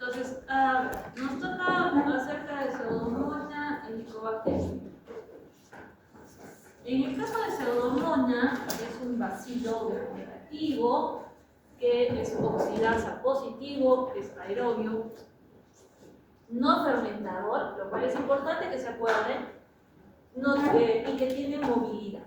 Entonces, nos toca acerca de Pseudomonas y Helicobacter. En el caso de Pseudomonas, es un bacilo negativo que es oxidasa positivo, es aerobio, no fermentador, lo cual es importante que se acuerden, y que tiene movilidad.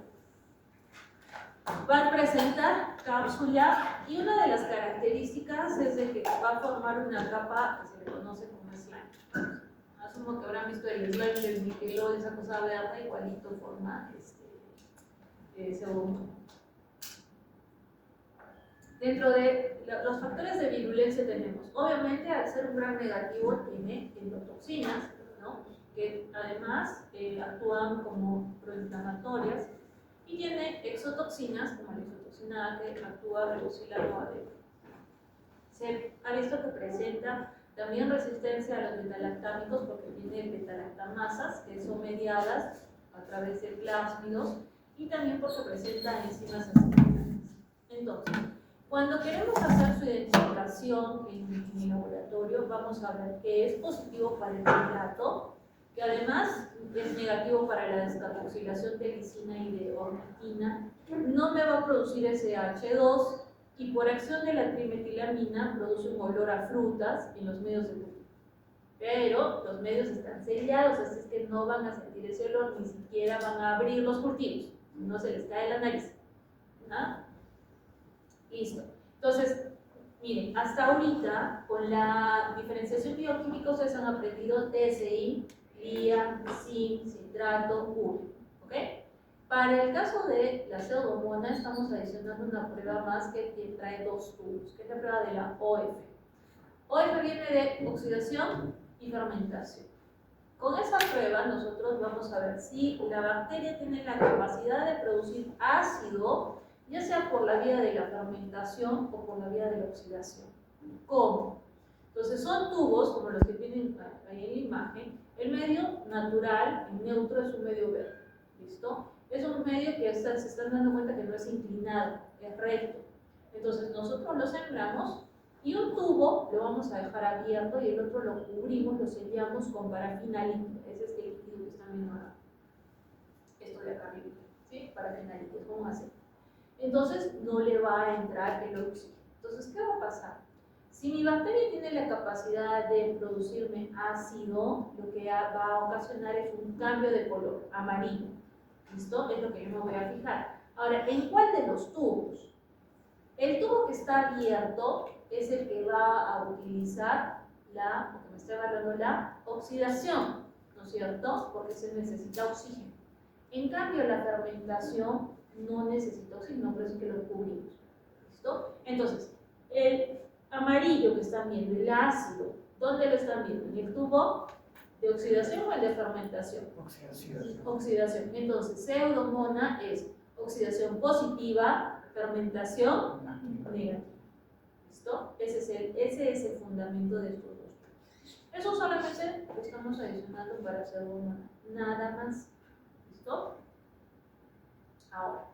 Va a presentar cápsula y una de las características es de que va a formar una capa que se le conoce como slime. Asumo que habrán visto el slime del Nickelodeon, esa cosa verde, igualito forma Pseudomonas. Dentro de los factores de virulencia tenemos, obviamente, al ser un gran negativo, tiene endotoxinas, ¿no? Que además actúan como proinflamatorias, y tiene exotoxinas, como la exotoxina A, que actúa reducilando ADP. Se ha visto que presenta también resistencia a los betalactámicos porque tiene betalactamasas que son mediadas a través de plásmidos y también porque presenta enzimas acetiladas. Entonces, cuando queremos hacer su identificación en el laboratorio, vamos a ver que es positivo para el nitrato, que además es negativo para la descarboxilación de lisina y de ornitina, no me va a producir SH2 y por acción de la trimetilamina produce un olor a frutas en los medios de cultivo. Pero los medios están sellados, así es que no van a sentir ese olor, ni siquiera van a abrir los cultivos, no se les cae la nariz. ¿Ah? Listo. Entonces, miren, hasta ahorita, con la diferenciación bioquímica, ustedes han aprendido TSI, LIA, zinc, citrato, urea. ¿Ok? Para el caso de la Pseudomonas, estamos adicionando una prueba más que trae dos tubos, que es la prueba de la OF. OF viene de oxidación y fermentación. Con esa prueba, nosotros vamos a ver si la bacteria tiene la capacidad de producir ácido, ya sea por la vía de la fermentación o por la vía de la oxidación. ¿Cómo? Entonces son tubos, como los que tienen ahí en la imagen. El medio natural, el neutro, es un medio verde. ¿Listo? Es un medio que se están dando cuenta que no es inclinado, es recto. Entonces nosotros lo sembramos y un tubo lo vamos a dejar abierto y el otro lo cubrimos, lo sellamos con parafina líquida. Ese es el líquido que están viendo acá. Esto de acá arriba, ¿sí? Parafina líquida, es como un aceite. Entonces no le va a entrar el oxígeno. Entonces, ¿qué va a pasar? Si mi bacteria tiene la capacidad de producirme ácido, lo que va a ocasionar es un cambio de color, amarillo. ¿Listo? Es lo que yo me voy a fijar. Ahora, ¿en cuál de los tubos? El tubo que está abierto es el que va a utilizar porque me está evaluando la oxidación, ¿no es cierto? Porque se necesita oxígeno. En cambio, la fermentación no necesita oxígeno, por eso es que lo cubrimos. ¿Listo? Entonces, el amarillo que están viendo, el ácido, ¿dónde lo están viendo? ¿En el tubo de oxidación o el de fermentación? Oxidación. Oxidación. Entonces, Pseudomonas es oxidación positiva, fermentación negativa. ¿Listo? Ese es el fundamento de estos dos. Eso solamente lo estamos adicionando para Pseudomonas, nada más. ¿Listo? Ahora,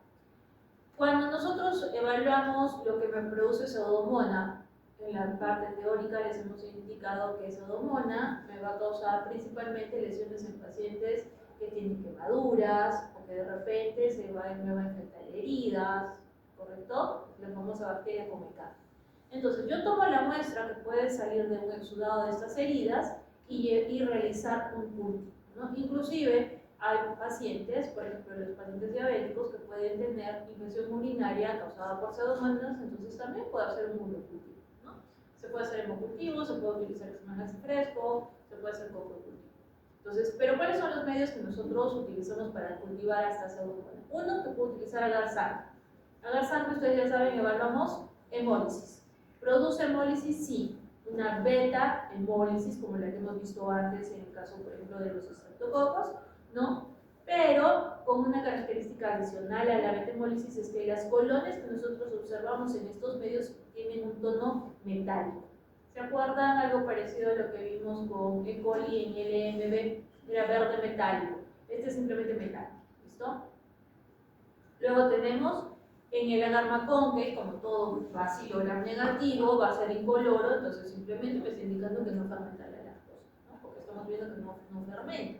cuando nosotros evaluamos lo que me produce Pseudomonas, en la parte teórica les hemos indicado que Pseudomonas me va a causar principalmente lesiones en pacientes que tienen quemaduras o que de repente me va a infectar heridas, ¿correcto? La famosa bacteria Comecata. Entonces yo tomo la muestra que puede salir de un exudado de estas heridas y realizar un cultivo, ¿no? Inclusive hay pacientes, por ejemplo los pacientes diabéticos, que pueden tener infección urinaria causada por Pseudomonas, entonces también puede hacer un monocultivo, ¿no? Se puede hacer hemocultivo, se puede utilizar exmanax fresco, se puede hacer coprocultivo. Entonces, ¿pero cuáles son los medios que nosotros utilizamos para cultivar a esta Pseudomonas? Uno, que puede utilizar agar sangre. Agar sangre, ustedes ya saben, evaluamos hemólisis. ¿Produce hemólisis? Sí. Una beta hemólisis, como la que hemos visto antes en el caso, por ejemplo, de los estreptococos, ¿no? Pero con una característica adicional a la beta hemólisis es que las colonias que nosotros observamos en estos medios tienen un tono metálico. ¿Se acuerdan algo parecido a lo que vimos con E. coli en LMB? Era verde metálico. Este es simplemente metálico. ¿Listo? Luego tenemos En el agar McConkey, como todo bacilo gram negativo, va a ser incoloro, entonces simplemente me está indicando que no fermenta la lactosa, ¿no? Porque estamos viendo que no fermenta.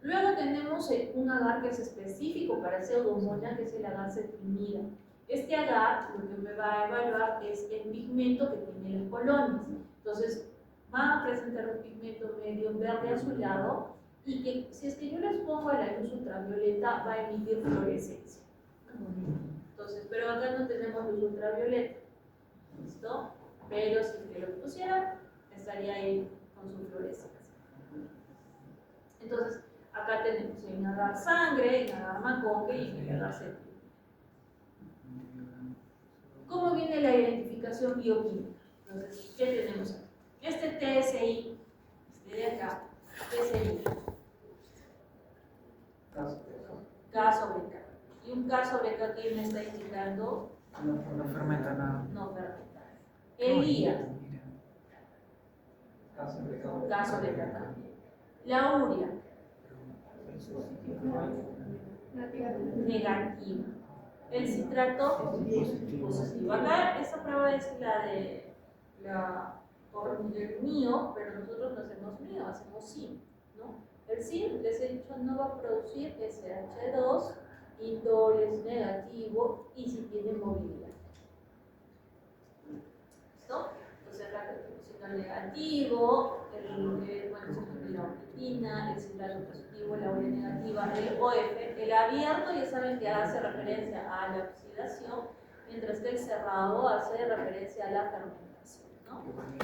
Luego tenemos un agar que es específico para pseudomonas, que es el agar cetrimida. Este agar lo que me va a evaluar es el pigmento que tiene las colonias. Entonces, va a presentar un pigmento medio verde azulado y que si es que yo les pongo a la luz ultravioleta va a emitir fluorescencia. Entonces, pero acá no tenemos luz ultravioleta, ¿listo? Pero si es que lo pusiera, estaría ahí con su fluorescencia. Entonces, acá tenemos en agar sangre, en agar McConkey y en agar cetrimida. ¿Cómo viene la identificación bioquímica? Entonces, ¿qué tenemos aquí? Este TSI, este de acá, TSI, K sobre K. Y un K sobre K que me está indicando No fermenta nada. no fermenta. El IA, K sobre K también. La urea, negativa. El citrato, positivo. Acá esta prueba es la de el MIO, pero nosotros no hacemos MIO, hacemos SIM, ¿no? El SIM, les he dicho, no va a producir SH2, indol es negativo y si tiene movilidad. ¿Listo? Entonces acá tenemos indol negativo, la orquitina, el citrato positivo, la urea negativa, el OF, el abierto ya saben que hace referencia a la oxidación, mientras que el cerrado hace referencia a la fermentación, ¿no?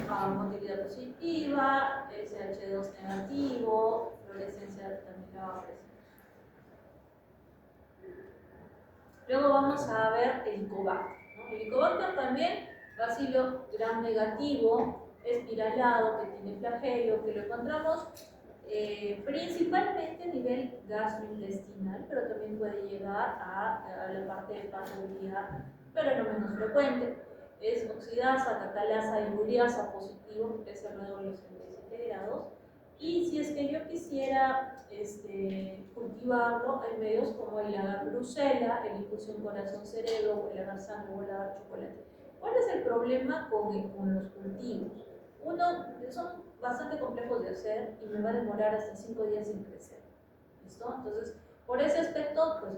A motilidad positiva, SH2 negativo, fluorescencia también la va a presentar. Luego vamos a ver el Helicobacter, ¿no? El Helicobacter también, bacilo gram negativo, espiralado, que tiene flagelo, que lo encontramos principalmente a nivel gastrointestinal, pero también puede llegar a la parte de patología, pero no menos frecuente. Es oxidasa, catalasa y ureasa positivo, que es alrededor de los 37 grados. Y si es que yo quisiera cultivarlo, hay medios como el agar Brucela, el infusión corazón-cerebro, o el agar sangre o el agar chocolate. ¿Cuál es el problema con los cultivos? Uno, son bastante complejos de hacer y me va a demorar hasta 5 días en crecer. ¿Listo? Entonces, por ese aspecto, pues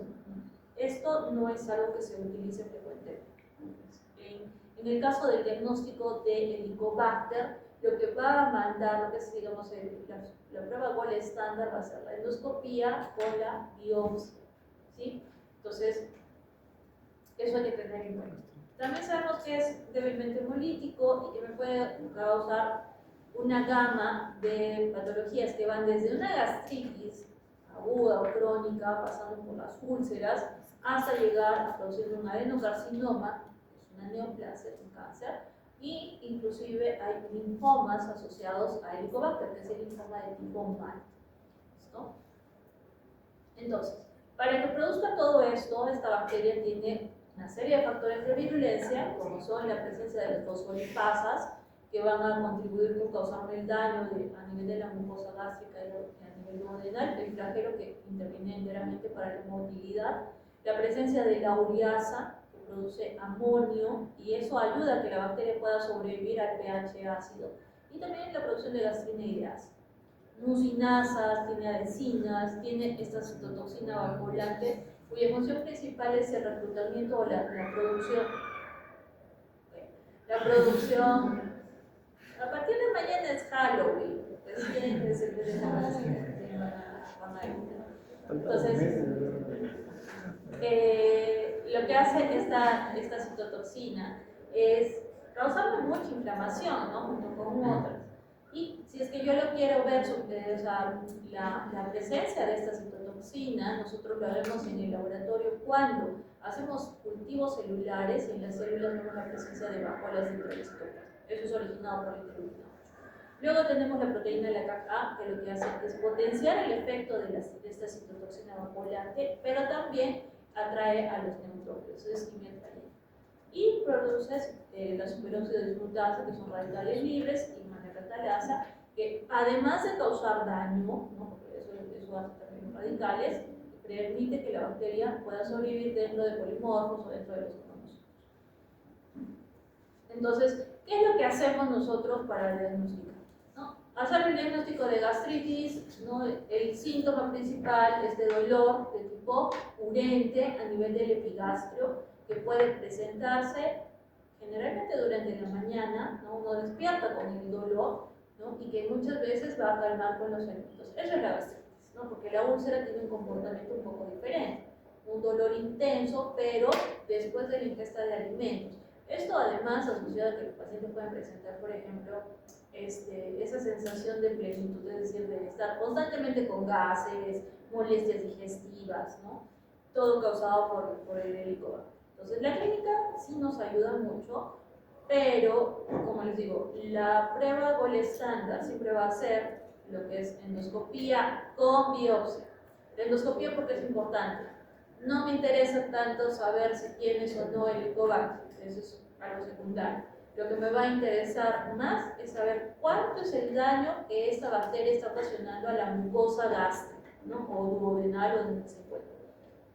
esto no es algo que se utilice frecuentemente. En el caso del diagnóstico de Helicobacter, lo que va a mandar, lo que es, digamos, la prueba gold estándar va a ser la endoscopía con la biopsia, ¿sí? Entonces, eso hay que tener en cuenta. También sabemos que es débilmente hemolítico y que me puede causar una gama de patologías que van desde una gastritis aguda o crónica, pasando por las úlceras, hasta llegar a producir un adenocarcinoma, que es una neoplasia, un cáncer, y inclusive hay linfomas asociados a Helicobacter, que es el linfoma de tipo MAL. ¿Listo? Entonces, para que produzca todo esto, esta bacteria tiene una serie de factores de virulencia, como son la presencia de las fosfolipasas, que van a contribuir con causarme el daño a nivel de la mucosa gástrica y a nivel duodenal, el flagelo que interviene enteramente para la motilidad, la presencia de la ureasa, que produce amonio, y eso ayuda a que la bacteria pueda sobrevivir al pH ácido, y también la producción de gastrina y de ácido. Mucinasas, tiene adhesinas, tiene esta citotoxina vacuolante, cuya función principal es el reclutamiento o la producción. La producción, a partir de mañana es Halloween, recién es el de entonces, lo que hace esta citotoxina es causarme mucha inflamación, ¿no? Junto con otras. Y si es que yo lo quiero ver, o sea, la presencia de esta citotoxina, nosotros lo haremos en el laboratorio cuando hacemos cultivos celulares y en las células vemos la presencia de vacuolas intrahistonas. Eso es originado por el interleucina 8. Luego tenemos la proteína de la CAC-A, que lo que hace es potenciar el efecto de esta citotoxina vacuolante, pero también atrae a los neutrófilos, es quimio atrayente. Y produce la superóxido dismutasa, que son radicales libres, y catalasa, que además de causar daño, ¿no? Porque eso hace también los radicales, permite que la bacteria pueda sobrevivir dentro de polimorfos o dentro de los cromosomas. Entonces, ¿qué es lo que hacemos nosotros para diagnosticar? ¿No? Hacer el diagnóstico de gastritis, ¿no? El síntoma principal es de dolor de tipo urente a nivel del epigastrio, que puede presentarse generalmente durante la mañana, ¿no? Uno despierta con el dolor, ¿no? Y que muchas veces va a calmar con los alimentos. Eso es la gastritis, ¿no? Porque la úlcera tiene un comportamiento un poco diferente, un dolor intenso, pero después de la ingesta de alimentos. Esto además asociado a que los pacientes pueden presentar, por ejemplo, esa sensación de plenitud, es decir, de estar constantemente con gases, molestias digestivas, ¿no? Todo causado por el helicobacter. Entonces la clínica sí nos ayuda mucho, pero como les digo, la prueba gol estándar siempre va a ser lo que es endoscopía con biopsia. La endoscopía porque es importante. No me interesa tanto saber si tienes o no helicobacter, eso es algo secundario. Lo que me va a interesar más es saber cuánto es el daño que esta bacteria está ocasionando a la mucosa gástrica, ¿no? O duodenal o donde se encuentra.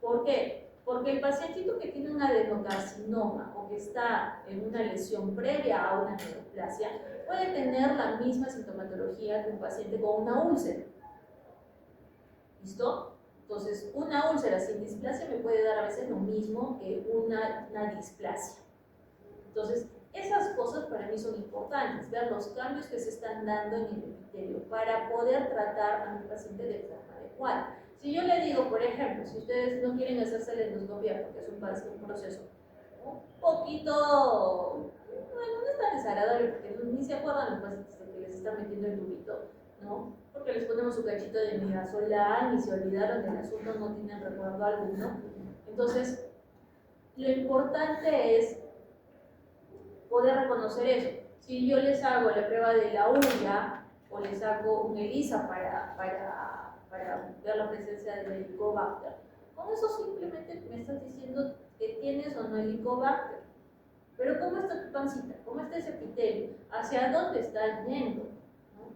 ¿Por qué? Porque el pacientito que tiene un adenocarcinoma o que está en una lesión previa a una neoplasia puede tener la misma sintomatología que un paciente con una úlcera. ¿Listo? Entonces, una úlcera sin displasia me puede dar a veces lo mismo que una displasia. Entonces, esas cosas para mí son importantes, ver los cambios que se están dando en el epitelio para poder tratar a mi paciente de forma adecuada. Si yo le digo, por ejemplo, si ustedes no quieren hacerse la endoscopia porque es un proceso un poquito, bueno, no es tan desagradable porque ni se acuerdan los pacientes de que les están metiendo el tubito, ¿no? Porque les ponemos su cachito de midazolam y se olvidaron del asunto, no tienen recuerdo alguno. Entonces, lo importante es poder reconocer eso. Si yo les hago la prueba de la urea o les hago un ELISA para ver la presencia del helicobacter, con eso simplemente me estás diciendo que tienes o no helicobacter. Pero ¿cómo está tu pancita? ¿Cómo está ese epitelio? ¿Hacia dónde está yendo? ¿No?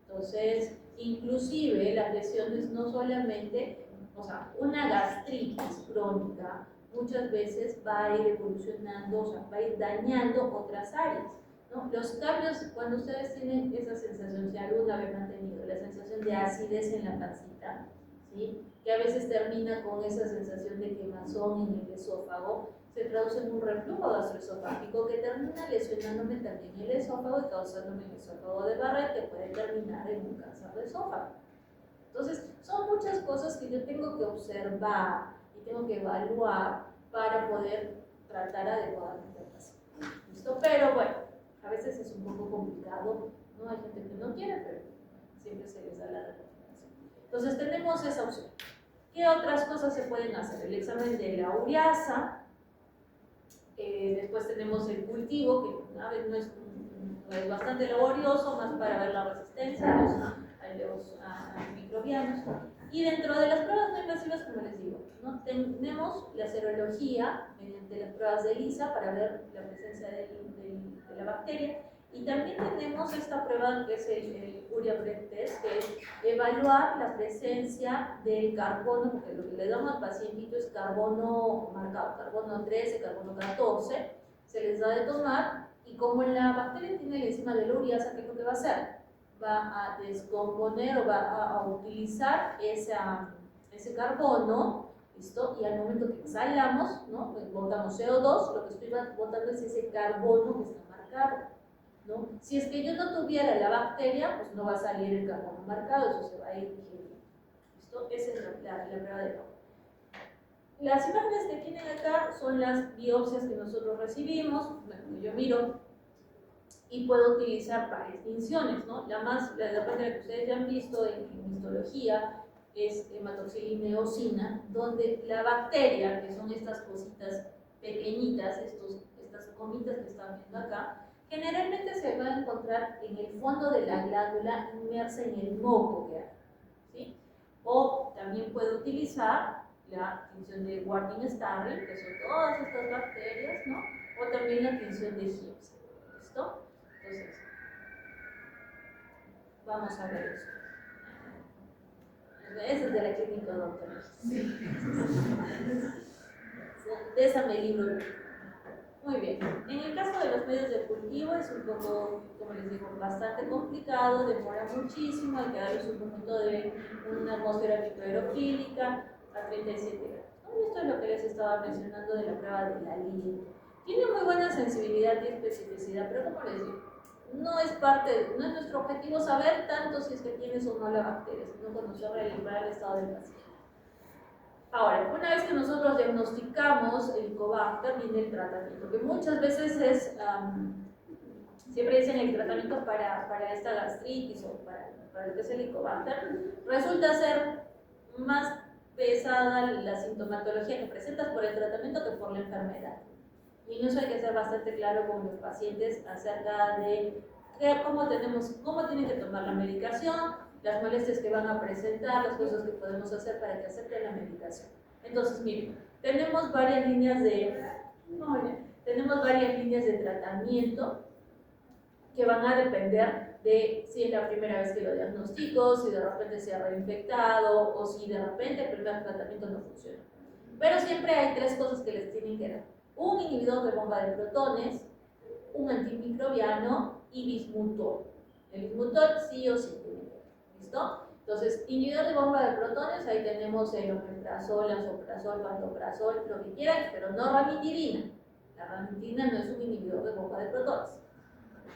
Entonces, inclusive las lesiones no solamente, o sea, una gastritis crónica muchas veces va a ir evolucionando, o sea, va a ir dañando otras áreas, ¿no? Los cambios, cuando ustedes tienen esa sensación, si alguna vez han tenido la sensación de acidez en la pancita, ¿sí? Que a veces termina con esa sensación de quemazón en el esófago, se traduce en un reflujo gastroesofágico que termina lesionándome también el esófago y causándome un esófago de Barrett que puede terminar en un cáncer de esófago. Entonces, son muchas cosas que yo tengo que observar y tengo que evaluar para poder tratar adecuadamente al paciente. ¿Listo? Pero bueno, a veces es un poco complicado, ¿no? Hay gente que no quiere, pero siempre se les da la recomendación. Entonces, tenemos esa opción. ¿Qué otras cosas se pueden hacer? El examen de la ureasa. Después tenemos el cultivo, que a veces no es bastante laborioso, más para ver la resistencia a los microbianos. Y dentro de las pruebas no invasivas, como les digo, ¿no? Tenemos la serología mediante las pruebas de ELISA para ver la presencia de la bacteria. Y también tenemos esta prueba que es el urea breath test, que es evaluar la presencia del carbono, porque lo que le damos al pacientito es carbono marcado, carbono 13, carbono 14, se les da de tomar y como la bacteria tiene la enzima de la ureasa, ¿qué es lo que va a hacer? Va a descomponer o va a utilizar ese carbono, ¿listo? Y al momento que exhalamos, ¿no? Pues botamos CO2, lo que estoy botando es ese carbono que está marcado. ¿No? Si es que yo no tuviera la bacteria, pues no va a salir el carbono marcado, eso se va a ir digeriendo. ¿Listo? Esa es la prueba de campo. Las imágenes que tienen acá son las biopsias que nosotros recibimos, bueno, yo miro y puedo utilizar varias tinciones, ¿no? La primera que ustedes ya han visto en histología es hematoxilina eosina, donde la bacteria, que son estas cositas pequeñitas, estas comitas que están viendo acá, generalmente se va a encontrar en el fondo de la glándula inmersa en el moco que hay, ¿sí? O también puedo utilizar la tinción de Wardin-Starry, que son todas estas bacterias, ¿no? O también la tinción de Gibbs, ¿listo? Entonces, vamos a ver eso. Esa es de la clínica doctora. De esa me libro. Muy bien. En el caso de los medios de cultivo es un poco, como les digo, bastante complicado, demora muchísimo, hay que darles un poquito de una atmósfera microaerofílica a 37 grados. ¿No? Y esto es lo que les estaba mencionando de la prueba de la línea. Tiene muy buena sensibilidad y especificidad, pero como les digo, no es nuestro objetivo saber tanto si es que tienes o no la bacteria, sino conocer el estado del paciente. Ahora, una vez que nosotros diagnosticamos el Helicobacter, viene el tratamiento, que muchas veces siempre dicen el tratamiento para esta gastritis o para lo que es el Helicobacter, resulta ser más pesada la sintomatología que presentas por el tratamiento que por la enfermedad. Y en eso hay que ser bastante claro con los pacientes acerca de cómo tienen que tomar la medicación, las molestias que van a presentar, las cosas que podemos hacer para que acepten la medicación. Entonces, miren, tenemos varias líneas de tratamiento que van a depender de si es la primera vez que lo diagnostico, si de repente se ha reinfectado o si de repente el primer tratamiento no funciona. Pero siempre hay tres cosas que les tienen que dar: un inhibidor de bomba de protones, un antimicrobiano y bismutol. El bismutol sí o sí tiene que ver, ¿listo? Entonces, inhibidor de bomba de protones, ahí tenemos el omeprazol, lansoprazol, pantoprazol, lo que quieran, pero no ranitidina. La ranitidina no es un inhibidor de bomba de protones.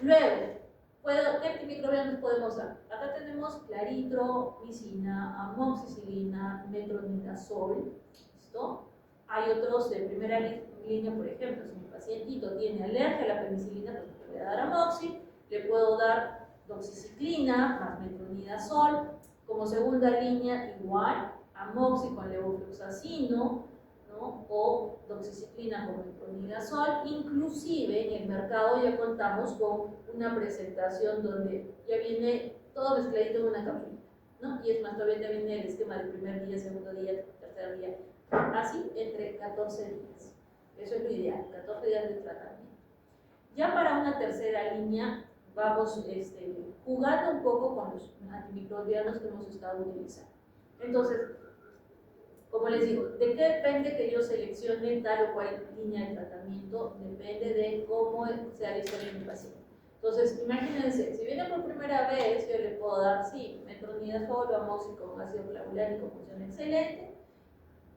Luego, ¿qué antimicrobianos podemos dar? Acá tenemos claritromicina, amoxicilina, metronidazol, ¿listo? Hay otros de primera línea, por ejemplo, si mi pacientito tiene alergia a la penicilina, pues le voy a dar amoxi, le puedo dar doxiciclina más metronidazol. Como segunda línea, igual, amoxi con levofloxacino, ¿no? O doxiciclina con metronidazol. Inclusive en el mercado ya contamos con una presentación donde ya viene todo mezcladito en una cápsula, ¿no? Y es más, todavía viene el esquema del primer día, segundo día, tercer día, así entre 14 días. Eso es lo ideal, 14 días de tratamiento. Ya para una tercera línea vamos jugando un poco con los antimicrobianos que hemos estado utilizando. Entonces, como les digo, ¿de qué depende que yo seleccione tal o cual línea de tratamiento? Depende de cómo sea la historia de mi paciente. Entonces, imagínense, si viene por primera vez, yo le puedo dar, sí, metronidazol o amoxi con ácido clavulánico, funciona excelente.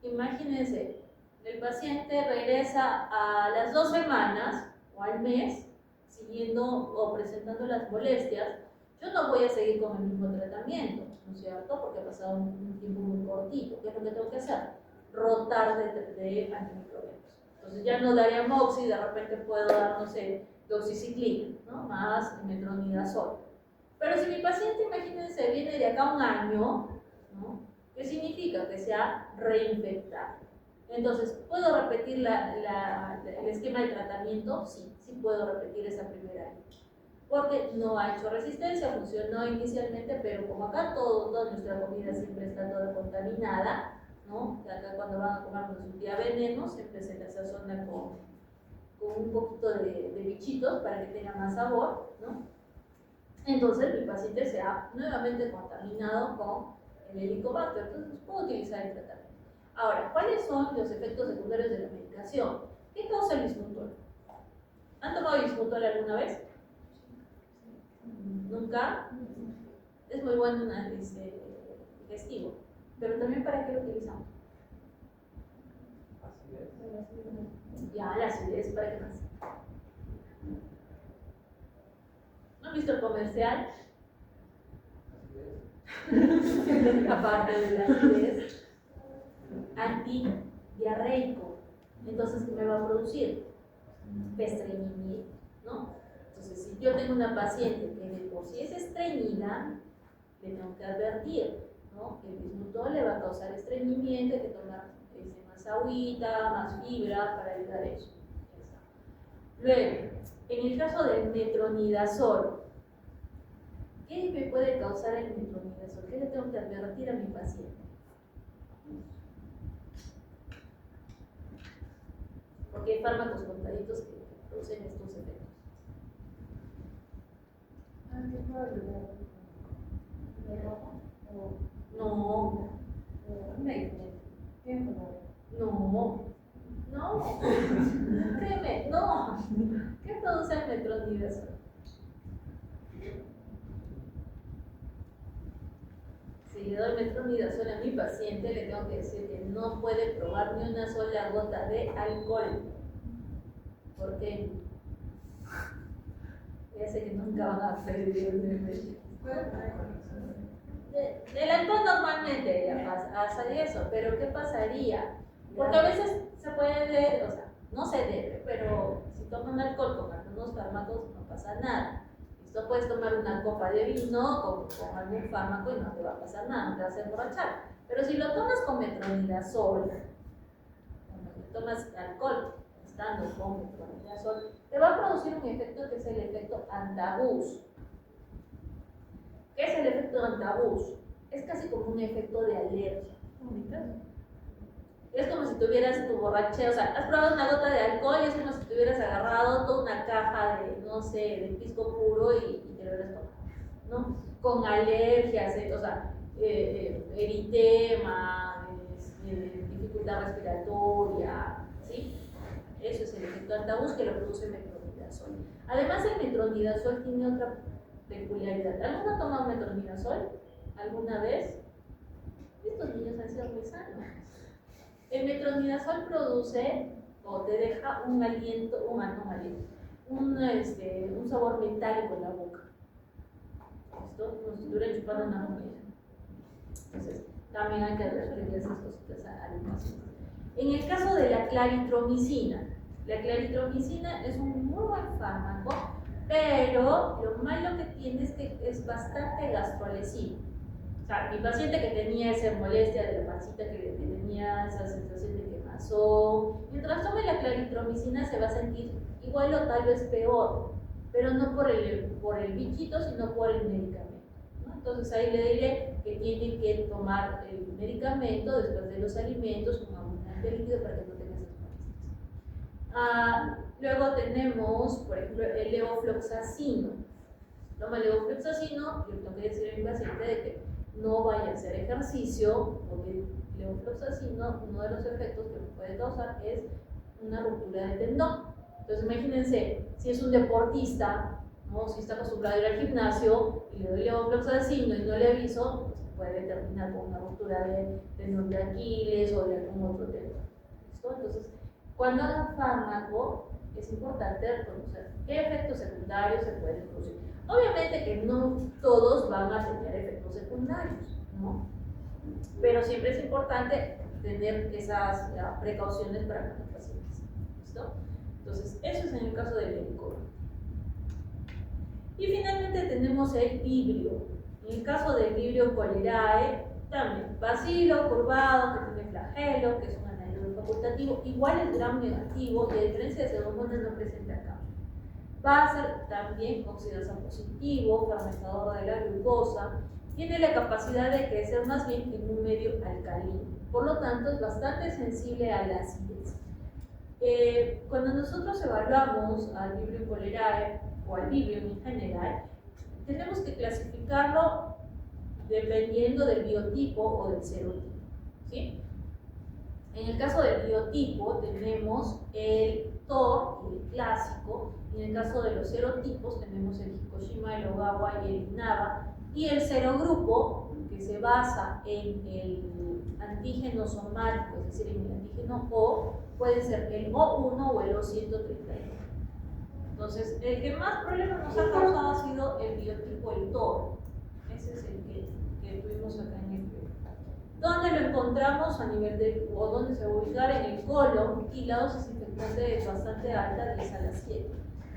Imagínense, el paciente regresa a las 2 semanas o al mes, siguiendo o presentando las molestias. Yo no voy a seguir con el mismo tratamiento, ¿no es cierto? Porque ha pasado un tiempo muy cortito. ¿Qué es lo que tengo que hacer? Rotar de antimicrobianos. Entonces ya no daría amoxi, de repente puedo dar, no sé, doxiciclina, ¿no? Más metronidazol. Pero si mi paciente, imagínense, viene de acá a un año, ¿no? ¿Qué significa? Que se ha reinfectado. Entonces, ¿puedo repetir el esquema de tratamiento? Sí, sí puedo repetir esa primera línea. Porque no ha hecho resistencia, funcionó inicialmente, pero como acá toda nuestra comida siempre está toda contaminada, ¿no? Acá cuando van a comernos un día veneno, siempre se les sazona con un poquito de bichitos para que tenga más sabor, ¿no? Entonces, mi paciente se ha nuevamente contaminado con el Helicobacter, entonces puedo utilizar el tratamiento. Ahora, ¿cuáles son los efectos secundarios de la medicación? ¿Qué causa el bismutol? ¿Han tomado bismutol alguna vez? ¿Nunca? Es muy buen digestivo, pero también ¿para qué lo utilizamos? Ya, la acidez, ¿para qué más? ¿No han visto el comercial? Aparte de la acidez, antidiarreico. Entonces, ¿qué me va a producir? Estreñimiento, ¿no? Entonces, si yo tengo una paciente que de por sí es estreñida, le tengo que advertir, ¿no? Que el bismutol le va a causar estreñimiento, hay que tomar más agüita, más fibra para ayudar a eso. Luego, en el caso del metronidazol, ¿qué me puede causar el metronidazol? ¿Qué le tengo que advertir a mi paciente? Porque hay fármacos contaditos que producen estos efectos. No, medicamento. Tiene que ver. No, créeme, no. ¿Qué produce el metronidazol? Si le doy metronidazol a mi paciente, le tengo que decir que no puede probar ni una sola gota de alcohol. ¿Por qué? Ya sé que nunca van a pedir del alcohol normalmente ya pasa eso, pero ¿qué pasaría? Porque a veces se puede, o sea, no se debe, pero si toman alcohol con algunos fármacos no pasa nada. Listo, puedes tomar una copa de vino con algún fármaco y no te va a pasar nada, no te vas a emborrachar. Pero si lo tomas con metronidazol, cuando tomas alcohol estando con metronidazol, te va a producir un efecto que es el efecto antabús. ¿Qué es el efecto antabús? Es casi como un efecto de alergia. Es como si tuvieras tu borrachera, o sea, has probado una gota de alcohol y es como si tuvieras agarrado toda una caja de, no sé, de pisco puro y te lo hubieras tomado, ¿no? Con alergias, o sea, eritema, dificultad respiratoria, ¿sí? Eso es el efecto antabús que lo produce el metronidazol. Además, el metronidazol tiene otra peculiaridad. ¿Alguno ha tomado metronidazol alguna vez? Estos niños han sido muy sanos. El metronidazol produce o te deja un aliento, un sabor metálico en la boca. Esto como si estuvieran chupando una moneda. Entonces, también hay que referirle esas cositas al paciente. En el caso de la claritromicina es un muy buen fármaco, pero lo malo que tiene es que es bastante gastrolesivo. O sea, mi paciente que tenía esa molestia de la pancita, que tenía esa sensación de quemazón, mientras tome la claritromicina se va a sentir igual o tal vez peor, pero no por el bichito, sino por el medicamento, ¿no? Entonces ahí le diré que tiene que tomar el medicamento después de los alimentos con abundante líquido para que no tenga esas molestias. Luego tenemos, por ejemplo, el levofloxacino. Toma levofloxacino, yo tengo que decir a mi paciente de que no vaya a hacer ejercicio, porque levofloxacino, uno de los efectos que puede causar es una ruptura de tendón. Entonces imagínense, si es un deportista, ¿no? Si está acostumbrado a ir al gimnasio y le doy levofloxacino y no le aviso, pues puede terminar con una ruptura de tendón de Aquiles o de algún otro tendón. ¿Listo? Entonces, cuando hagan fármaco, es importante reconocer qué efectos secundarios se pueden producir. Obviamente que no todos van a tener efectos secundarios, ¿no? Pero siempre es importante tener esas precauciones para los pacientes. ¿Listo? Entonces, eso es en el caso del Helicobacter. Y finalmente tenemos el Vibrio. En el caso del Vibrio cholerae, también bacilo curvado, que tiene flagelo, que es un anaerobio facultativo, igual el gram negativo, y a diferencia de Pseudomonas no presenta cambio. Va a ser también oxidasa positivo, fermentador de la glucosa, tiene la capacidad de crecer más bien en un medio alcalino, por lo tanto es bastante sensible a la acidez. Cuando nosotros evaluamos al Vibrio cholerae o al Vibrio en general, tenemos que clasificarlo dependiendo del biotipo o del serotipo, ¿sí? En el caso del biotipo tenemos el TOR y el clásico, y en el caso de los serotipos tenemos el Hikoshima, el Ogawa y el Inaba, y el serogrupo, que se basa en el antígeno somático, es decir, en el antígeno O, puede ser el O1 o el O131. Entonces, el que más problemas nos ha causado ha sido el biotipo, el TOR. Ese es el que tuvimos acá en el video. ¿Dónde lo encontramos a nivel de, o dónde se va a ubicar? En el colon, y la dosis infectante es bastante alta, 10 a la 7.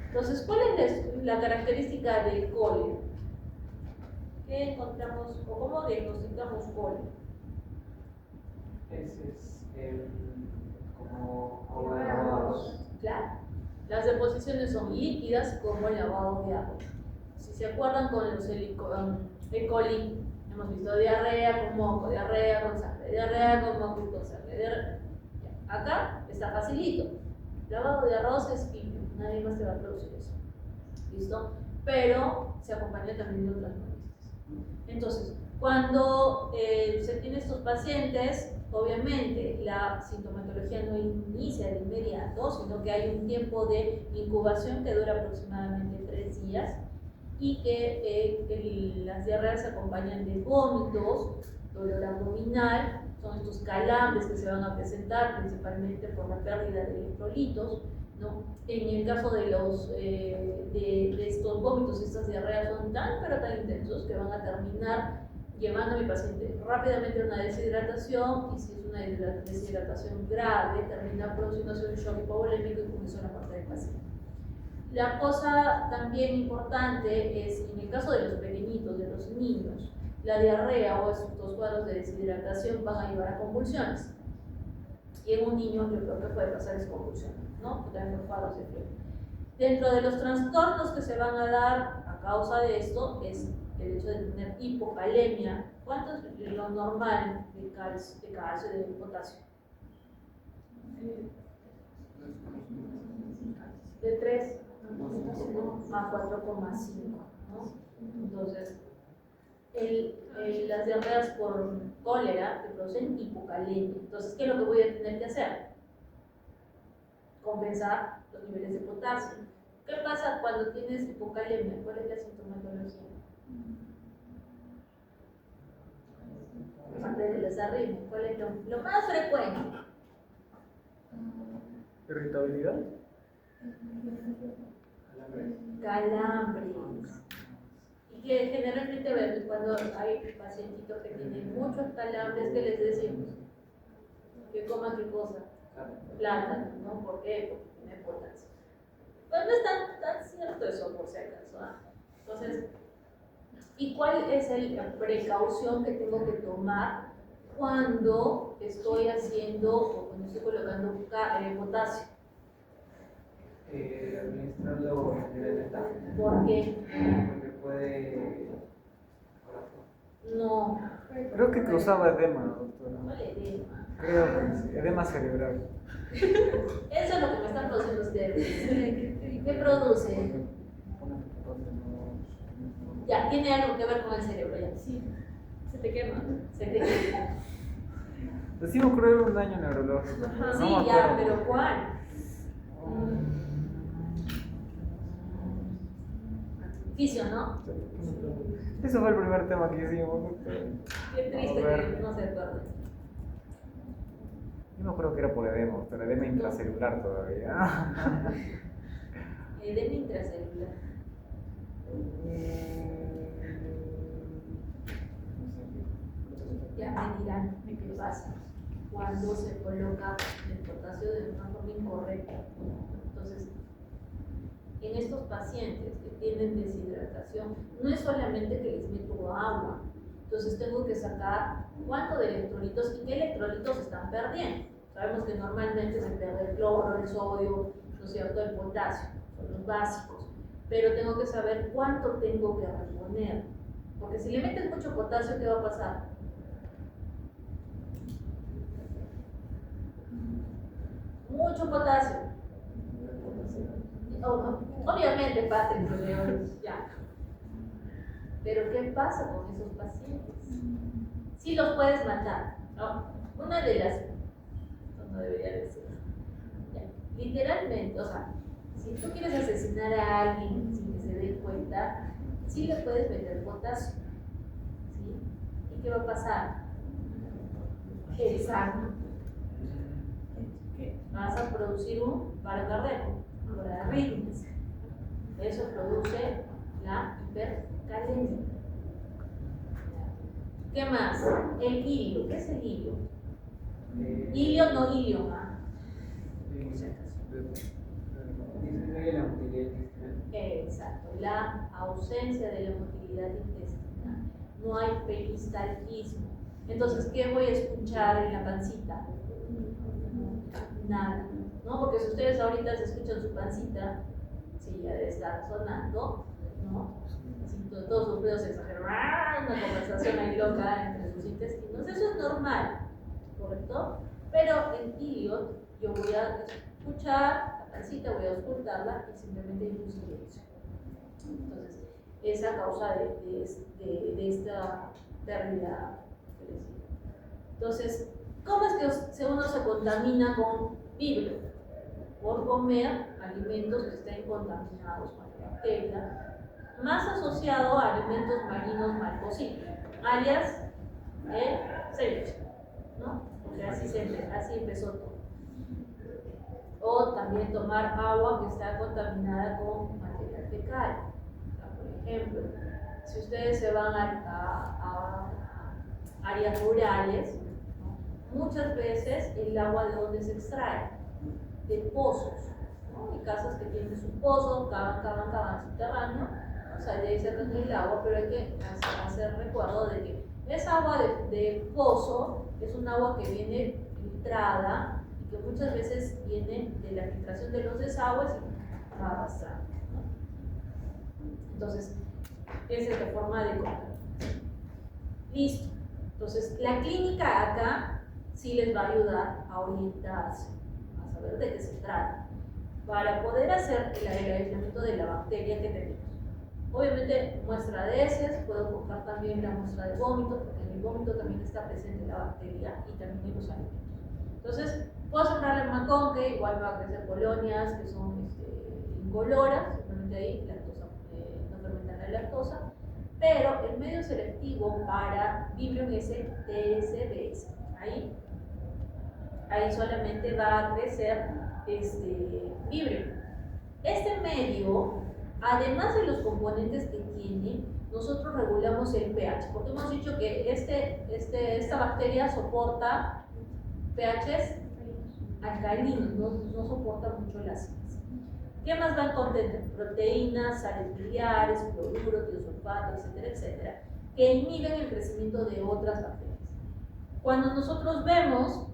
Entonces, ¿cuál es la característica del colon? ¿Qué encontramos o cómo diagnosticamos colon? Ese es como agua de lavados. Claro. Las deposiciones son líquidas como el lavado de agua. Si se acuerdan con los E. coli, hemos visto diarrea con moco, diarrea con sangre, diarrea con moco y con sangre. Acá está facilito. Lavado de arroz es limpio, nadie más te va a producir eso. ¿Listo? Pero se acompaña también de otras molestias. Entonces, cuando se tiene estos pacientes, obviamente la sintomatología no inicia de inmediato, sino que hay un tiempo de incubación que dura aproximadamente 3 días y que las diarreas se acompañan de vómitos, dolor abdominal, son estos calambres que se van a presentar principalmente por la pérdida de electrolitos, ¿no? En el caso de estos vómitos, estas diarreas son tan pero tan intensos que van a terminar llevando a mi paciente rápidamente a una deshidratación, y si es una deshidratación grave, termina produciéndose un shock hipovolémico y con eso la muerte del paciente. La cosa también importante es, en el caso de los pequeñitos, de los niños, la diarrea o estos cuadros de deshidratación van a llevar a convulsiones. Y en un niño lo peor que puede pasar es convulsión, ¿no? También los cuadros de fiebre. Dentro de los trastornos que se van a dar a causa de esto es el hecho de tener hipocalemia. ¿Cuánto es lo normal de calcio y de potasio? De 3 a 4,5, ¿no? Entonces, las diarreas por cólera te producen hipocalemia. Entonces, ¿qué es lo que voy a tener que hacer? Compensar los niveles de potasio. ¿Qué pasa cuando tienes hipocalemia? ¿Cuál es la sintomatología? Aparte de las arritmias, ¿cuál es lo más frecuente? Irritabilidad. Calambres. Y que generalmente vemos cuando hay pacientitos que tienen muchos calambres, ¿qué les decimos? Que coman qué cosa, plátano, ¿no? ¿Por qué? Porque tiene potasio. Pues no es tan cierto eso, por si acaso, ¿ah? Entonces, ¿y cuál es la precaución que tengo que tomar cuando estoy haciendo o cuando estoy colocando potasio? Administrarlo directamente. ¿Por qué? Porque puede. No. Creo que causaba edema, doctora. ¿Cuál edema? Creo que sí, edema cerebral. Eso es lo que me están produciendo ustedes. ¿Qué produce? Ya, tiene algo que ver con el cerebro, ya. Sí, se te quema. Se te quema. Decimos que era un daño neurológico. Ajá. Sí, No me ya, acuerdo. pero ¿cuál? Fisio, ¿no? Eso fue el primer tema que hicimos, doctora. Qué triste A ver. que no se acuerde. Yo me acuerdo que era por edema, pero edema intracelular todavía. Edema intracelular. Ya me dirán qué pasa cuando se coloca el potasio de una forma incorrecta. Entonces, en estos pacientes que tienen deshidratación, no es solamente que les meto agua, entonces tengo que sacar cuánto de electrolitos y qué electrolitos están perdiendo. Sabemos que normalmente se pierde el cloro, el sodio, ¿no es cierto?, el potasio, son los básicos, pero tengo que saber cuánto tengo que reponer, porque si le metes mucho potasio, ¿qué va a pasar? Mucho potasio. Obviamente pasa el cerebro, ya. Pero ¿qué pasa con esos pacientes? Sí los puedes matar, ¿no? Una de las... No debería decir. Ya. Literalmente, o sea, si tú quieres asesinar a alguien sin que se dé cuenta, sí le puedes meter potasio. ¿Sí? ¿Y qué va a pasar? Exacto. Vas a producir un paro cardíaco, por arritmias. Eso produce la hipercalemia. ¿Qué más? El hilio. ¿Qué es el hilio? Hilio, no ilioma. Por si acaso. Disminuye la motilidad intestinal. Exacto, la ausencia de la motilidad intestinal. No hay peristaltismo. Entonces, ¿qué voy a escuchar en la pancita? Nada, ¿no? Porque si ustedes ahorita se escuchan su pancita, sí, ya debe estar sonando, ¿no? Así, todos los ruidos exagerados, una conversación ahí loca entre sus intestinos, eso es normal, ¿correcto? Pero en hilio yo voy a escuchar la pancita, voy a auscultarla y simplemente hay un silencio. Entonces, es a causa de esta pérdida que les digo. Entonces, ¿cómo es que uno se contamina con vibrio? Por comer alimentos que estén contaminados con la bacteria, más asociado a alimentos marinos mal cocidos, alias el ceviche, ¿no? Porque así empezó todo. O también tomar agua que está contaminada con material fecal. O sea, por ejemplo, si ustedes se van a áreas rurales, ¿no? Muchas veces el agua de donde se extrae, de pozos, ¿no? Hay casas que tienen su pozo, cavan subterráneo, o sea, de ahí se retiene el agua, pero hay que hacer recuerdo de que esa agua de pozo es un agua que viene filtrada y que muchas veces viene de la filtración de los desagües y va arrastrando, ¿no? Entonces, esa es la forma de contar. Listo. Entonces, la clínica acá sí les va a ayudar a orientarse, a saber de qué se trata, para poder hacer el aislamiento de la bacteria que tenemos. Obviamente, muestra de heces, puedo colocar también la muestra de vómito, porque en el vómito también está presente la bacteria y también en los alimentos. Entonces, puedo sembrar el macón, que igual me va a crecer colonias que son incoloras, simplemente ahí no fermentan la lactosa, pero el medio selectivo para Vibrio es el TSBS. Ahí solamente va a crecer Vibrio. Este medio, además de los componentes que tiene, nosotros regulamos el pH, porque hemos dicho que esta bacteria soporta pHs alcalinos, no soporta mucho la acidez. ¿Qué más va a contener? Proteínas, sales biliares, cloruro, tiosulfato, etcétera, etcétera, que inhiben el crecimiento de otras bacterias. Cuando nosotros vemos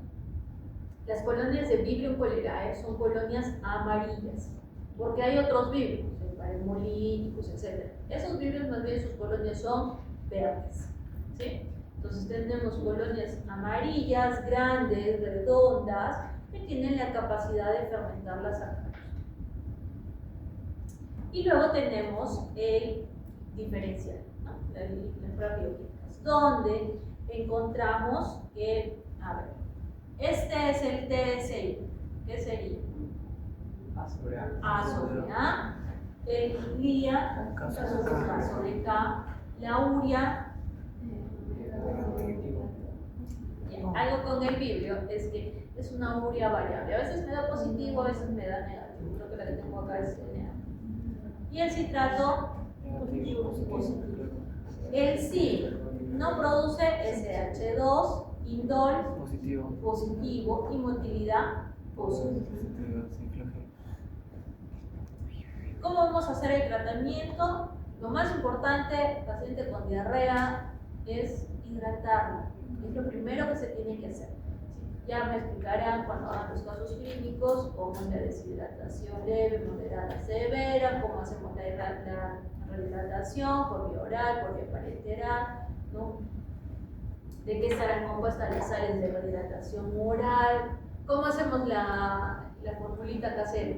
las colonias de Vibrio cholerae, son colonias amarillas, porque hay otros vibrios, hemolíticos, etc. Esos vibrios más bien sus colonias son verdes, ¿sí? Entonces tenemos colonias amarillas, grandes, redondas, que tienen la capacidad de fermentar la sacarosa. Y luego tenemos el diferencial, ¿no? Las pruebas bioquímicas, donde encontramos este es el TSI, ¿qué sería? Azúcar. El GLIA, caso de K, la urea. Algo con el vibrio es que es una urea variable. A veces me da positivo, a veces me da negativo. Creo que la que tengo acá es negativo. Y el citrato positivo. El SI no produce SH2, indol positivo y motilidad positiva. ¿Cómo vamos a hacer el tratamiento? Lo más importante, paciente con diarrea, es hidratarlo. Es lo primero que se tiene que hacer. Ya me explicarán cuando hagan los casos clínicos cómo es la deshidratación leve, moderada, severa, cómo hacemos la rehidratación por vía oral, por vía parenteral, ¿no? De qué estarán compuestas las sales de rehidratación oral, cómo hacemos la formulita casera.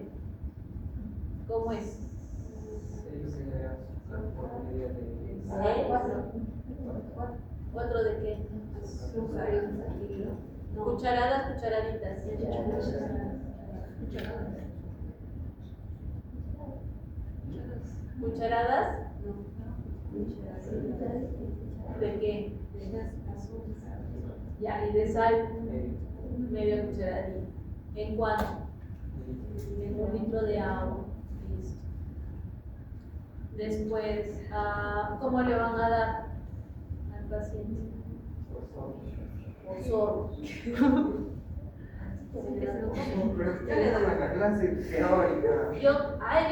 ¿Cómo es? 6 gramos por medida de... ¿4 de qué? No. Cucharadas, cucharaditas. ¿Cucharadas? ¿De qué? Ya, y de sal, media cucharadita. ¿En cuánto? En 1 litro de agua. Listo. Después, ¿cómo le van a dar al paciente? Por sorbo. La clase teórica. Yo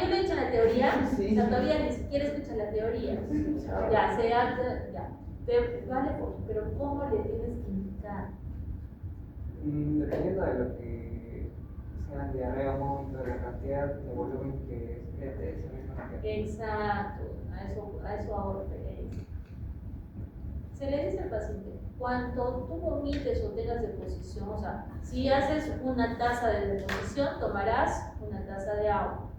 le he hecho la teoría, Sí. la teoría ni siquiera escucha la teoría. Ya, vale, pero ¿cómo le tienes que indicar? Dependiendo de lo que sea diarrea o vómito, de la cantidad de volumen que excrete esa misma cantidad. Exacto, a eso hago referencia. Se le dice al paciente, cuando tú vomites o tengas deposición, o sea, si haces una taza de deposición, tomarás una taza de agua,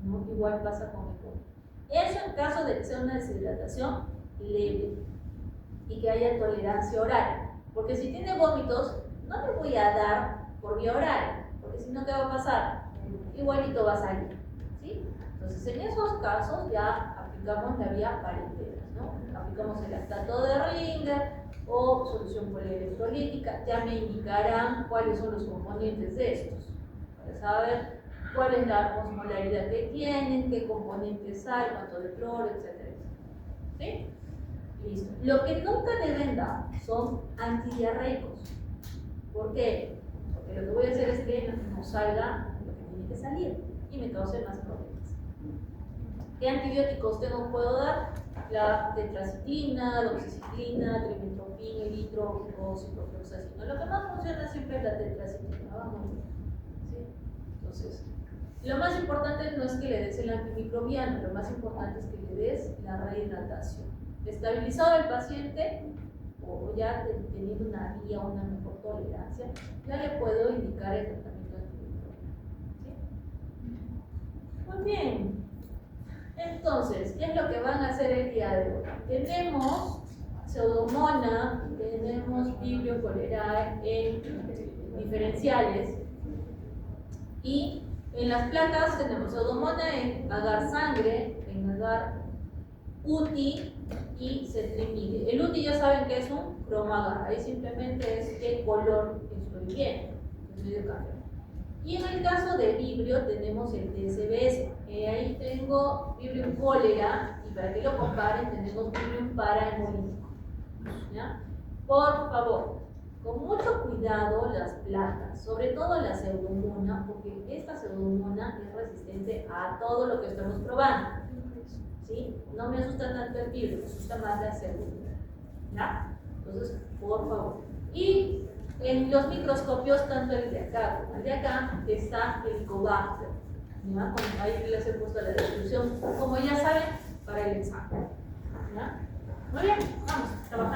¿no? Igual pasa con el vómito. Eso en caso de que sea una deshidratación leve y que haya tolerancia oral. Porque si tiene vómitos, no le voy a dar por vía oral, porque si no, ¿qué va a pasar? Igualito va a salir, ¿sí? Entonces, en esos casos ya aplicamos la vía parenteral, ¿no? Aplicamos el lactato de Ringer o solución polielectrolítica. Ya me indicarán cuáles son los componentes de estos, para saber cuál es la osmolaridad que tienen, qué componentes hay, cuánto de cloro, etc. ¿Sí? Listo. Lo que nunca deben dar son antidiarreicos. ¿Por qué? Porque lo que voy a hacer es que no salga lo que tiene que salir y me cause más problemas. ¿Qué antibióticos puedo dar? La tetracitina, doxiciclina, trimethoprim, eritro, ciprofloxacino. Lo que más funciona siempre es la tetracitina, vamos. ¿Sí? Entonces, lo más importante no es que le des el antimicrobiano, lo más importante es que le des la rehidratación. Estabilizado el paciente, o ya teniendo una guía o una mejor tolerancia, ya le puedo indicar el tratamiento antimicrobiano. ¿Sí? Muy bien. Entonces, ¿qué es lo que van a hacer el día de hoy? Tenemos Pseudomonas, tenemos Vibrio cholerae en diferenciales, y en las placas tenemos Pseudomonas en agar sangre, en agar UTI y cetrimide. El UTI ya saben que es un cromagar, ahí simplemente es qué color estoy viendo, es medio café. Y en el caso de Vibrio tenemos el TSBS, ahí tengo Vibrio cólera, y para que lo comparen tenemos Vibrio parahemolytico. ¿Ya? Por favor, con mucho cuidado las placas, sobre todo la Pseudomonas, porque esta Pseudomonas es resistente a todo lo que estamos probando. ¿Sí? No me asusta tanto el Vibrio, me asusta más la Pseudomonas. ¿Ya? Entonces, por favor. Y en los microscopios, tanto el de acá como el de acá, está el Helicobacter. ¿Ya? Ahí les he puesto la descripción, como ya saben, para el examen. ¿Ya? Muy bien, vamos, trabajamos.